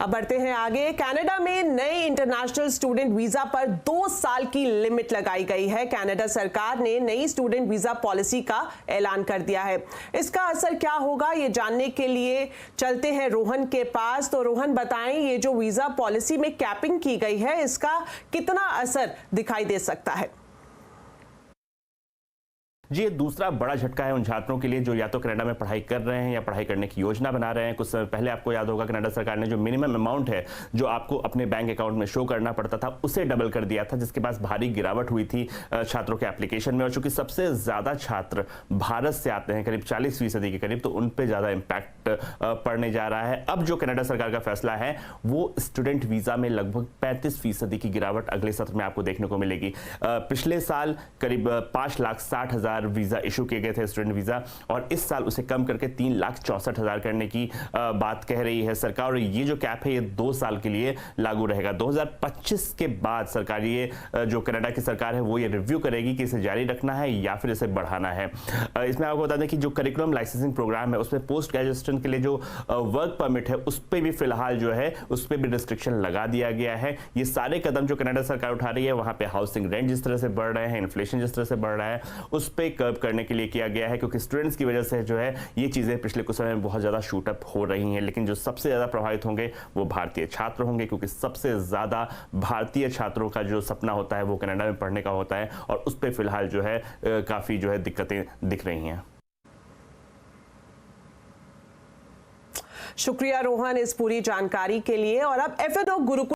अब बढ़ते हैं आगे। कनाडा में नए इंटरनेशनल स्टूडेंट वीजा पर 2 साल की लिमिट लगाई गई है। कनाडा सरकार ने नई स्टूडेंट वीजा पॉलिसी का ऐलान कर दिया है। इसका असर क्या होगा ये जानने के लिए चलते हैं रोहन के पास। तो रोहन बताएं, ये जो वीजा पॉलिसी में कैपिंग की गई है इसका कितना असर दिखाई दे सकता है? जी, ये दूसरा बड़ा झटका है उन छात्रों के लिए जो या तो कनाडा में पढ़ाई कर रहे हैं या पढ़ाई करने की योजना बना रहे हैं। कुछ समय पहले आपको याद होगा कनाडा सरकार ने जो मिनिमम अमाउंट है जो आपको अपने बैंक अकाउंट में शो करना पड़ता था उसे डबल कर दिया था, जिसके पास भारी गिरावट हुई थी छात्रों के एप्लीकेशन में। और चूंकि सबसे ज्यादा छात्र भारत से आते हैं, करीब 40% के करीब, तो उन पर ज्यादा इम्पैक्ट पड़ने जा रहा है। अब जो कनाडा सरकार का फैसला है वो स्टूडेंट वीजा में लगभग 35% की गिरावट अगले सत्र में आपको देखने को मिलेगी। पिछले साल करीब 5,60,000 वीजा इशू किए गए थे, स्टूडेंट वीजा, और इस साल उसे कम करके 3,64,000 करने की बात कह रही है सरकार। और ये जो कैप है ये 2 साल के लिए लागू रहेगा। 2025 के बाद सरकार, ये जो कनाडा की सरकार है वो ये रिव्यू करेगी कि इसे जारी रखना है या फिर इसे बढ़ाना है। इसमें आपको बता दें कि जो करिकुलम लाइसेंसिंग प्रोग्राम है उसमें पोस्ट ग्रेजुएशन के लिए जो वर्क परमिट है उस पर भी फिलहाल जो है उस पर भी रिस्ट्रिक्शन लगा दिया गया है। ये सारे कदम जो कनाडा सरकार उठा रही है, वहां पे हाउसिंग रेंट जिस तरह से बढ़ रहे हैं, इन्फ्लेशन जिस तरह से बढ़ रहा है, उस पे कर्व करने के लिए किया गया है, क्योंकि स्टूडेंट्स की वजह से जो है ये चीजें पिछले कुछ समय में बहुत ज्यादा शूट अप हो रही हैं। लेकिन जो सबसे ज्यादा प्रभावित होंगे वो भारतीय छात्र होंगे, क्योंकि सबसे ज्यादा भारतीय छात्रों का जो सपना होता है वो कनाडा में पढ़ने का होता है, और उस पर फिलहाल जो है काफी जो है दिक्कतें दिख रही हैं। शुक्रिया रोहन इस पूरी जानकारी के लिए। और अब FNO गुरुकुल